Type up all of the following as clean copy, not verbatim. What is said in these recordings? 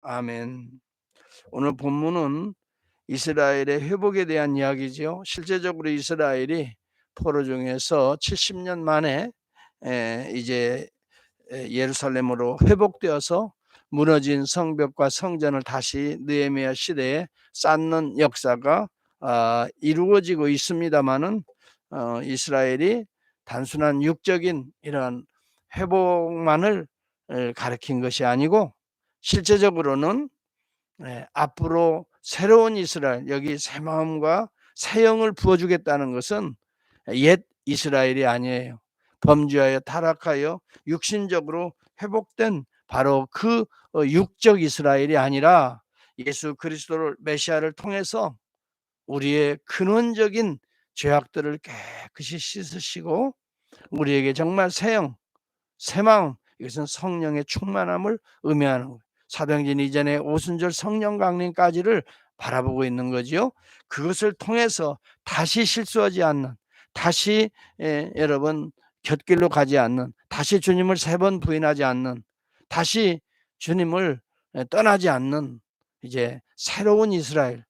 아멘. 오늘 본문은 이스라엘의 회복에 대한 이야기죠. 실제적으로 이스라엘이 포로 중에서 70년 만에 이제 예루살렘으로 회복되어서 무너진 성벽과 성전을 다시 느헤미야 시대에 쌓는 역사가 이루어지고 있습니다마는 이스라엘이 단순한 육적인 이러한 회복만을 가리킨 것이 아니고 실제적으로는 앞으로 새로운 이스라엘, 여기 새 마음과 새 영을 부어주겠다는 것은 옛 이스라엘이 아니에요. 범죄하여 타락하여 육신적으로 회복된 바로 그 육적 이스라엘이 아니라 예수 그리스도를 메시아를 통해서 우리의 근원적인 죄악들을 깨끗이 씻으시고 우리에게 정말 새 영, 새 마음, 이것은 성령의 충만함을 의미하는 거예요. 사도행전 이전에 오순절 성령 강림까지를 바라보고 있는 거지요. 그것을 통해서 다시 실수하지 않는, 다시 여러분 곁길로 가지 않는, 다시 주님을 3번 부인하지 않는, 다시 주님을 떠나지 않는 이제 새로운 이스라엘.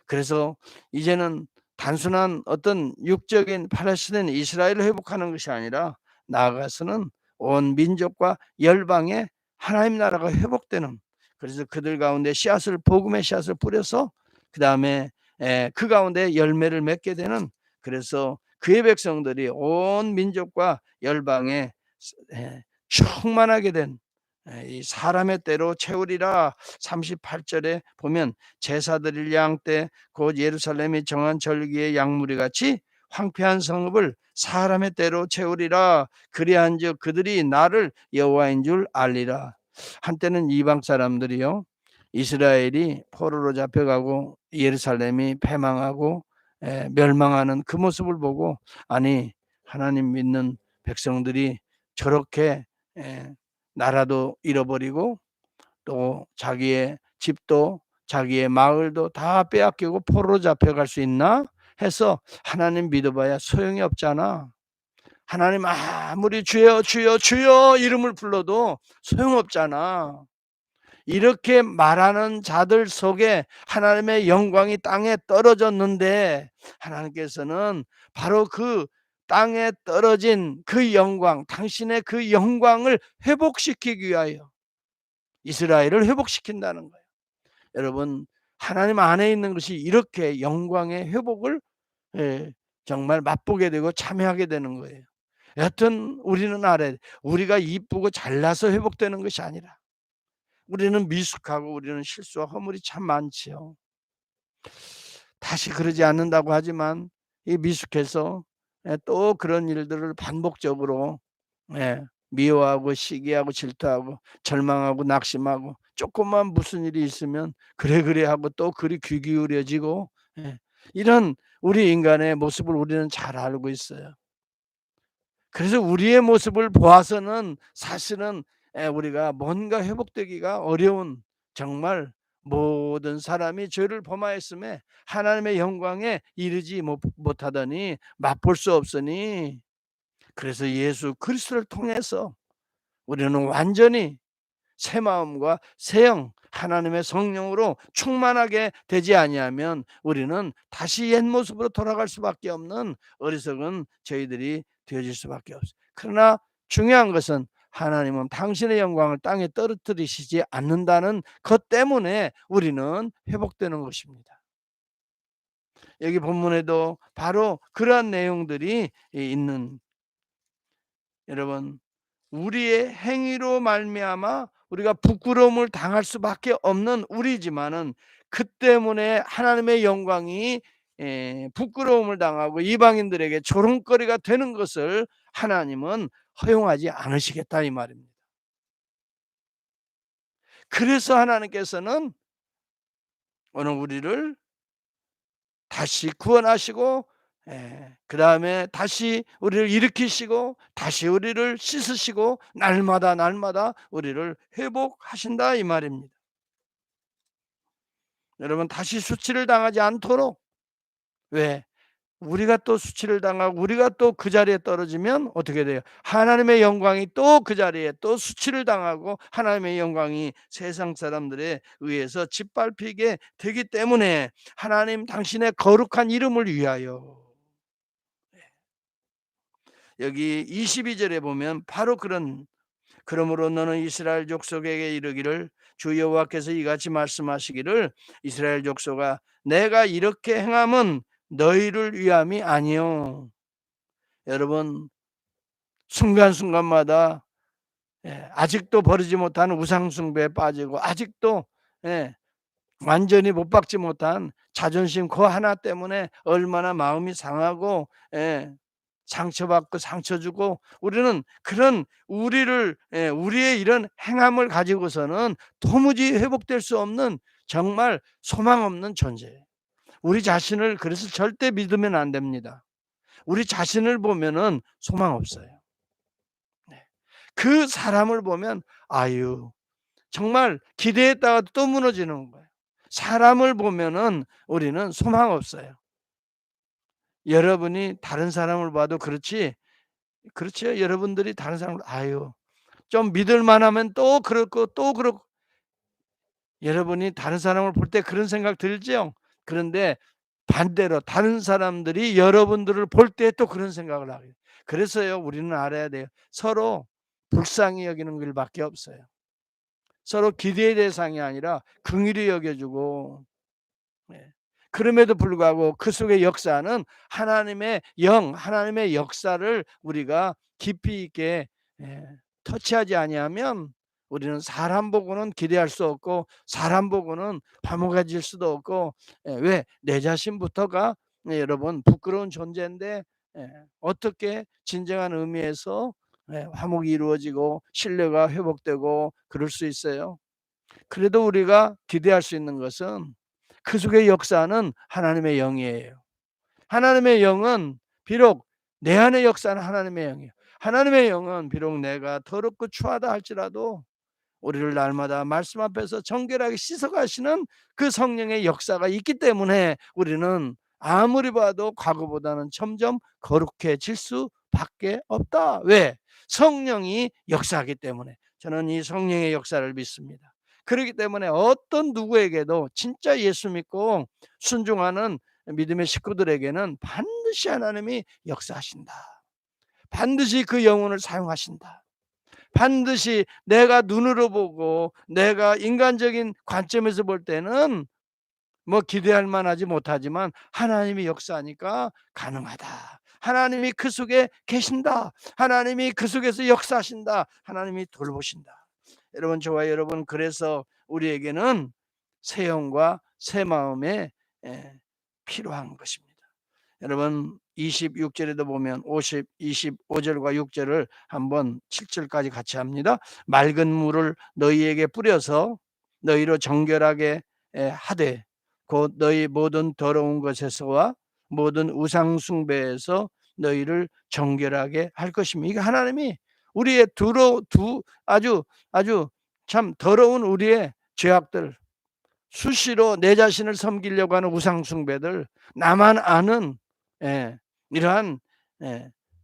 그래서 이제는 단순한 어떤 육적인 팔레스타인 이스라엘을 회복하는 것이 아니라 나아가서는 온 민족과 열방의 하나님 나라가 회복되는, 그래서 그들 가운데 씨앗을 복음의 씨앗을 뿌려서 그다음에 그 가운데 열매를 맺게 되는, 그래서 그의 백성들이 온 민족과 열방에 충만하게 된 이 사람의 때로 채우리라. 38절에 보면 제사 드릴 양 때 곧 예루살렘이 정한 절기의 양무리 같이 황폐한 성읍을 사람의 때로 채우리라. 그리한즉 그들이 나를 여호와인 줄 알리라. 한때는 이방 사람들이요, 이스라엘이 포로로 잡혀가고 예루살렘이 패망하고 멸망하는 그 모습을 보고, 아니 하나님 믿는 백성들이 저렇게 나라도 잃어버리고 또 자기의 집도 자기의 마을도 다 빼앗기고 포로로 잡혀갈 수 있나 해서 하나님 믿어봐야 소용이 없잖아. 하나님 아무리 주여 주여 주여 이름을 불러도 소용없잖아. 이렇게 말하는 자들 속에 하나님의 영광이 땅에 떨어졌는데 하나님께서는 바로 그 땅에 떨어진 그 영광, 당신의 그 영광을 회복시키기 위하여 이스라엘을 회복시킨다는 거예요. 여러분, 하나님 안에 있는 것이 이렇게 영광의 회복을 정말 맛보게 되고 참여하게 되는 거예요. 여하튼 우리는 알아야 돼. 우리가 이쁘고 잘나서 회복되는 것이 아니라 우리는 미숙하고 우리는 실수와 허물이 참 많지요. 다시 그러지 않는다고 하지만 이 미숙해서 또 그런 일들을 반복적으로 미워하고 시기하고 질투하고 절망하고 낙심하고, 조금만 무슨 일이 있으면 그래 그래 하고 또 그리 귀 기울여지고, 이런 우리 인간의 모습을 우리는 잘 알고 있어요. 그래서 우리의 모습을 보아서는 사실은 우리가 뭔가 회복되기가 어려운, 정말 모든 사람이 죄를 범하였음에 하나님의 영광에 이르지 못하더니 맛볼 수 없으니, 그래서 예수 그리스도를 통해서 우리는 완전히 새 마음과 새 영, 하나님의 성령으로 충만하게 되지 아니하면 우리는 다시 옛 모습으로 돌아갈 수밖에 없는 어리석은 저희들이 되어질 수밖에 없어요. 그러나 중요한 것은 하나님은 당신의 영광을 땅에 떨어뜨리시지 않는다는 것 때문에 우리는 회복되는 것입니다. 여기 본문에도 바로 그러한 내용들이 있는, 여러분, 우리의 행위로 말미암아 우리가 부끄러움을 당할 수밖에 없는 우리지만은 그 때문에 하나님의 영광이 부끄러움을 당하고 이방인들에게 조롱거리가 되는 것을 하나님은 허용하지 않으시겠다 이 말입니다. 그래서 하나님께서는 오늘 우리를 다시 구원하시고 그다음에 다시 우리를 일으키시고 다시 우리를 씻으시고 날마다 날마다 우리를 회복하신다 이 말입니다. 여러분, 다시 수치를 당하지 않도록, 왜? 우리가 또 수치를 당하고 우리가 또 그 자리에 떨어지면 어떻게 돼요? 하나님의 영광이 또 그 자리에 또 수치를 당하고 하나님의 영광이 세상 사람들에 의해서 짓밟히게 되기 때문에 하나님 당신의 거룩한 이름을 위하여, 여기 22절에 보면 바로 그런, 그러므로 너는 이스라엘 족속에게 이르기를 주 여호와께서 이같이 말씀하시기를 이스라엘 족속아 내가 이렇게 행함은 너희를 위함이 아니요. 여러분, 순간순간마다 아직도 버리지 못한 우상 숭배에 빠지고 아직도 완전히 못 박지 못한 자존심 그 하나 때문에 얼마나 마음이 상하고 상처받고 상처 주고, 우리는 그런 우리의 이런 행함을 가지고서는 도무지 회복될 수 없는 정말 소망 없는 존재예요. 우리 자신을 그래서 절대 믿으면 안 됩니다. 우리 자신을 보면은 소망 없어요. 네. 그 사람을 보면 아유 정말 기대했다가 또 무너지는 거예요. 사람을 보면은 우리는 소망 없어요. 여러분이 다른 사람을 봐도 그렇지, 그렇죠? 여러분들이 다른 사람을 아유 좀 믿을 만하면 또 그렇고 또 그렇고, 여러분이 다른 사람을 볼 때 그런 생각 들죠? 그런데 반대로 다른 사람들이 여러분들을 볼 때 또 그런 생각을 하게 돼요. 그래서요 우리는 알아야 돼요. 서로 불쌍히 여기는 일밖에 없어요. 서로 기대의 대상이 아니라 긍휼히 여겨 주고, 예. 그럼에도 불구하고 그 속의 역사는 하나님의 하나님의 역사를 우리가 깊이 있게 터치하지 아니하면 우리는 사람 보고는 기대할 수 없고 사람 보고는 화목해질 수도 없고, 왜? 내 자신부터가 여러분 부끄러운 존재인데 어떻게 진정한 의미에서 화목이 이루어지고 신뢰가 회복되고 그럴 수 있어요? 그래도 우리가 기대할 수 있는 것은 그 속의 역사는 하나님의 영이에요. 하나님의 영은 비록 내 안의 역사는 하나님의 영이에요. 하나님의 영은 비록 내가 더럽고 추하다 할지라도 우리를 날마다 말씀 앞에서 정결하게 씻어가시는 그 성령의 역사가 있기 때문에 우리는 아무리 봐도 과거보다는 점점 거룩해질 수밖에 없다. 왜? 성령이 역사하기 때문에. 저는 이 성령의 역사를 믿습니다. 그렇기 때문에 어떤 누구에게도 진짜 예수 믿고 순종하는 믿음의 식구들에게는 반드시 하나님이 역사하신다. 반드시 그 영혼을 사용하신다. 반드시 내가 눈으로 보고 내가 인간적인 관점에서 볼 때는 뭐 기대할 만하지 못하지만 하나님이 역사하니까 가능하다. 하나님이 그 속에 계신다. 하나님이 그 속에서 역사하신다. 하나님이 돌보신다. 여러분, 저와 여러분, 그래서 우리에게는 새 영과 새 마음에 필요한 것입니다. 여러분 26절에도 보면 25절과 6절을 한번 7절까지 같이 합니다. 맑은 물을 너희에게 뿌려서 너희로 정결하게 하되 곧 너희 모든 더러운 것에서와 모든 우상 숭배에서 너희를 정결하게 할 것입니다. 이게 하나님이 우리의 아주 참 더러운 우리의 죄악들, 수시로 내 자신을 섬기려고 하는 우상 숭배들, 나만 아는 이러한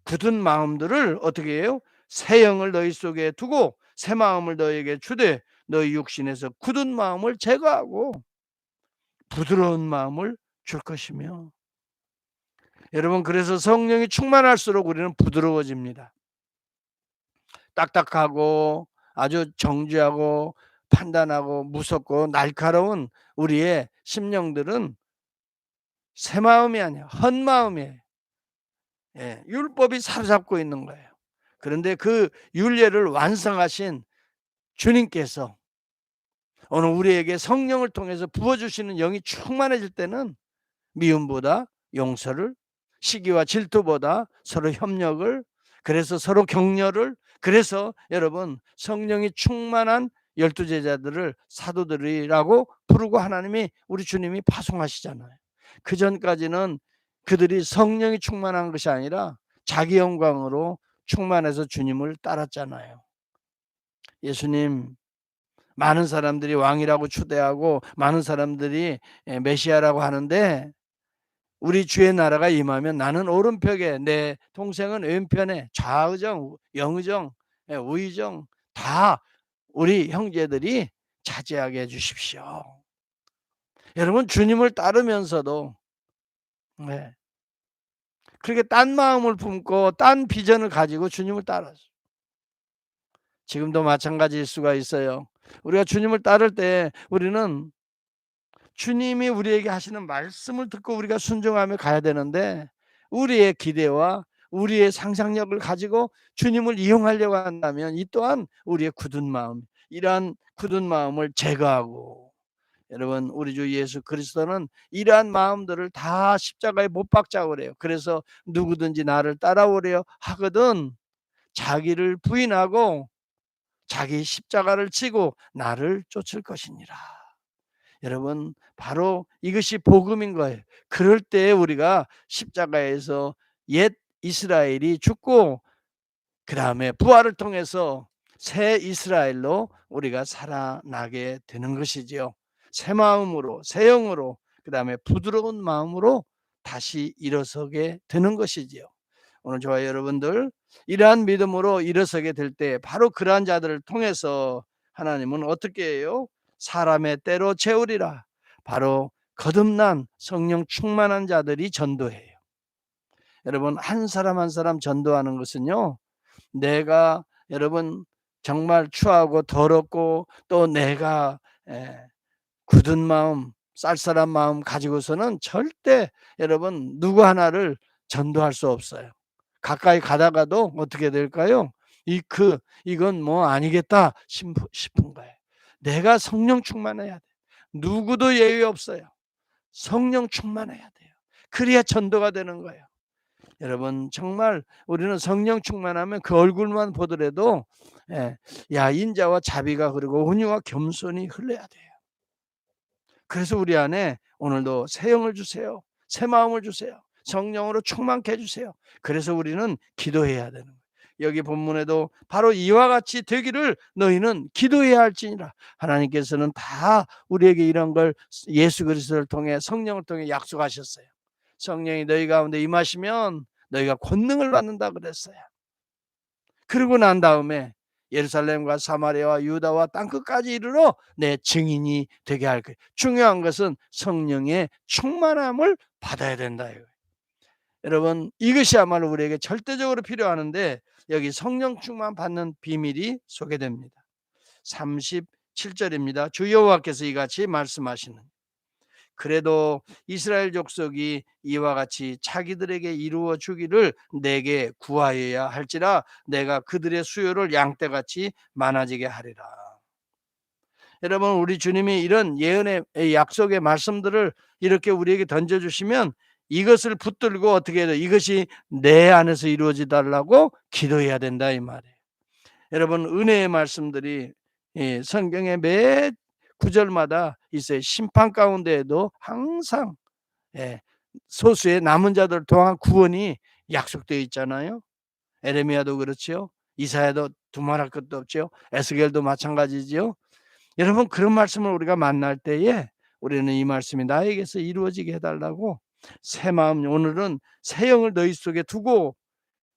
굳은 마음들을 어떻게 해요? 새 영을 너희 속에 두고 새 마음을 너희에게 주되 너희 육신에서 굳은 마음을 제거하고 부드러운 마음을 줄 것이며. 여러분, 그래서 성령이 충만할수록 우리는 부드러워집니다. 딱딱하고 아주 정죄하고 판단하고 무섭고 날카로운 우리의 심령들은 새 마음이 아니야 헛 마음이에요. 율법이 사로잡고 있는 거예요. 그런데 그 율례를 완성하신 주님께서 오늘 우리에게 성령을 통해서 부어주시는 영이 충만해질 때는 미움보다 용서를, 시기와 질투보다 서로 협력을, 그래서 서로 격려를, 그래서 여러분 성령이 충만한 12제자들을 사도들이라고 부르고 하나님이 우리 주님이 파송하시잖아요. 그전까지는 그들이 성령이 충만한 것이 아니라 자기 영광으로 충만해서 주님을 따랐잖아요. 예수님 많은 사람들이 왕이라고 추대하고 많은 사람들이 메시아라고 하는데 우리 주의 나라가 임하면 나는 오른편에 내 동생은 왼편에 좌의정, 영의정, 우의정 다 우리 형제들이 차지하게 해 주십시오. 여러분 주님을 따르면서도 네. 그렇게 딴 마음을 품고 딴 비전을 가지고 주님을 따라서 지금도 마찬가지일 수가 있어요. 우리가 주님을 따를 때 우리는 주님이 우리에게 하시는 말씀을 듣고 우리가 순종하며 가야 되는데 우리의 기대와 우리의 상상력을 가지고 주님을 이용하려고 한다면 이 또한 우리의 굳은 마음, 이러한 굳은 마음을 제거하고 여러분 우리 주 예수 그리스도는 이러한 마음들을 다 십자가에 못 박자고 그래요. 그래서 누구든지 나를 따라오려 하거든 자기를 부인하고 자기 십자가를 지고 나를 쫓을 것이니라. 여러분 바로 이것이 복음인 거예요. 그럴 때 우리가 십자가에서 옛 이스라엘이 죽고 그다음에 부활을 통해서 새 이스라엘로 우리가 살아나게 되는 것이지요. 새 마음으로 새 영으로 그다음에 부드러운 마음으로 다시 일어서게 되는 것이지요. 오늘 저와 여러분들 이러한 믿음으로 일어서게 될 때 바로 그러한 자들을 통해서 하나님은 어떻게 해요? 사람의 때로 채우리라. 바로 거듭난 성령 충만한 자들이 전도해요. 여러분 한 사람 한 사람 전도하는 것은요. 내가 여러분 정말 추하고 더럽고 또 내가 굳은 마음, 쌀쌀한 마음 가지고서는 절대 여러분 누구 하나를 전도할 수 없어요. 가까이 가다가도 어떻게 될까요? 이건 뭐 아니겠다 싶은 거예요. 내가 성령 충만해야 돼. 누구도 예외 없어요. 성령 충만해야 돼요. 그래야 전도가 되는 거예요. 여러분 정말 우리는 성령 충만하면 그 얼굴만 보더라도 야 인자와 자비가 그리고 온유와 겸손이 흘러야 돼요. 그래서 우리 안에 오늘도 새 영을 주세요. 새 마음을 주세요. 성령으로 충만케 해 주세요. 그래서 우리는 기도해야 되는 거예요. 여기 본문에도 바로 이와 같이 되기를 너희는 기도해야 할지니라. 하나님께서는 다 우리에게 이런 걸 예수 그리스도를 통해 성령을 통해 약속하셨어요. 성령이 너희 가운데 임하시면 너희가 권능을 받는다 그랬어요. 그러고 난 다음에 예루살렘과 사마리아와 유다와 땅끝까지 이르러 내 증인이 되게 할 거예요. 중요한 것은 성령의 충만함을 받아야 된다 이거예요. 여러분 이것이야말로 우리에게 절대적으로 필요하는데 여기 성령 충만 받는 비밀이 소개됩니다. 37절입니다. 주 여호와께서 이같이 말씀하시는 그래도 이스라엘 족속이 이와 같이 자기들에게 이루어 주기를 내게 구하여야 할지라 내가 그들의 수요를 양떼같이 많아지게 하리라. 여러분 우리 주님이 이런 예언의 약속의 말씀들을 이렇게 우리에게 던져주시면 이것을 붙들고 어떻게 해야 돼? 이것이 내 안에서 이루어져 달라고 기도해야 된다 이 말이에요. 여러분 은혜의 말씀들이 성경의 매 구절마다 있어요. 심판 가운데에도 항상 소수의 남은 자들 통한 구원이 약속되어 있잖아요. 에레미야도 그렇죠. 이사야도 두말할 것도 없죠. 에스겔도 마찬가지죠. 여러분 그런 말씀을 우리가 만날 때에 우리는 이 말씀이 나에게서 이루어지게 해달라고 새 마음 오늘은 새 영을 너희 속에 두고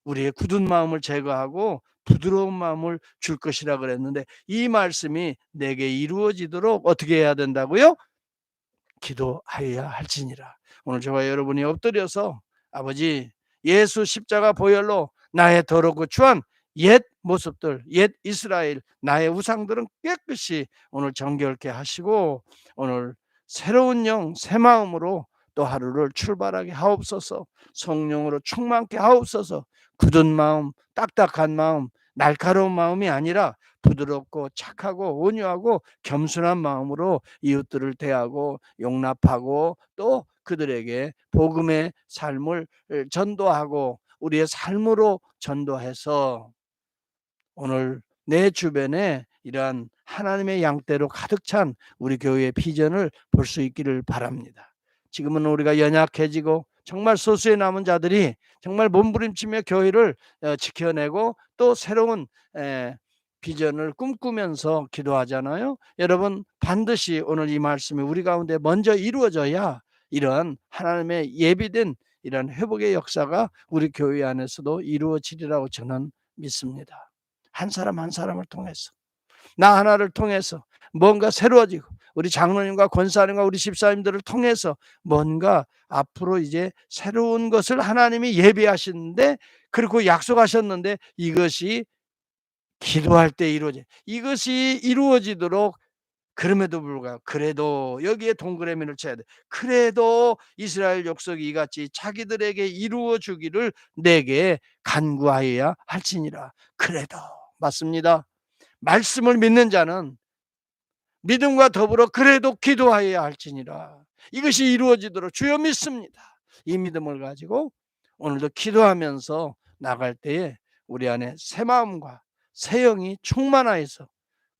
우리의 굳은 마음을 제거하고 부드러운 마음을 줄 것이라 그랬는데 이 말씀이 내게 이루어지도록 어떻게 해야 된다고요? 기도하여야 할지니라. 오늘 저와 여러분이 엎드려서 아버지 예수 십자가 보혈로 나의 더럽고 추한 옛 모습들, 옛 이스라엘 나의 우상들은 깨끗이 오늘 정결케 하시고 오늘 새로운 영, 새 마음으로 또 하루를 출발하게 하옵소서. 성령으로 충만케 하옵소서. 굳은 마음, 딱딱한 마음, 날카로운 마음이 아니라 부드럽고 착하고 온유하고 겸손한 마음으로 이웃들을 대하고 용납하고 또 그들에게 복음의 삶을 전도하고 우리의 삶으로 전도해서 오늘 내 주변에 이러한 하나님의 양떼로 가득 찬 우리 교회의 비전을 볼 수 있기를 바랍니다. 지금은 우리가 연약해지고 정말 소수의 남은 자들이 정말 몸부림치며 교회를 지켜내고 또 새로운 비전을 꿈꾸면서 기도하잖아요. 여러분 반드시 오늘 이 말씀이 우리 가운데 먼저 이루어져야 이런 하나님의 예비된 이런 회복의 역사가 우리 교회 안에서도 이루어지리라고 저는 믿습니다. 한 사람 한 사람을 통해서, 나 하나를 통해서 뭔가 새로워지고, 우리 장로님과 권사님과 우리 집사님들을 통해서 뭔가 앞으로 이제 새로운 것을 하나님이 예비하시는데, 그리고 약속하셨는데 이것이 기도할 때 이것이 이루어지도록, 그럼에도 불구하고 그래도 여기에 동그라미를 쳐야 돼. 그래도 이스라엘 족속이 이같이 자기들에게 이루어 주기를 내게 간구하여야 할지니라. 그래도 맞습니다. 말씀을 믿는 자는 믿음과 더불어 그래도 기도하여야 할지니라. 이것이 이루어지도록 주여 믿습니다. 이 믿음을 가지고 오늘도 기도하면서 나갈 때에 우리 안에 새 마음과 새 영이 충만하여서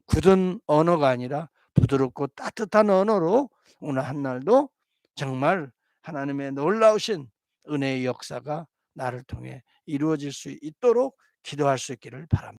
굳은 언어가 아니라 부드럽고 따뜻한 언어로 오늘 한날도 정말 하나님의 놀라우신 은혜의 역사가 나를 통해 이루어질 수 있도록 기도할 수 있기를 바랍니다.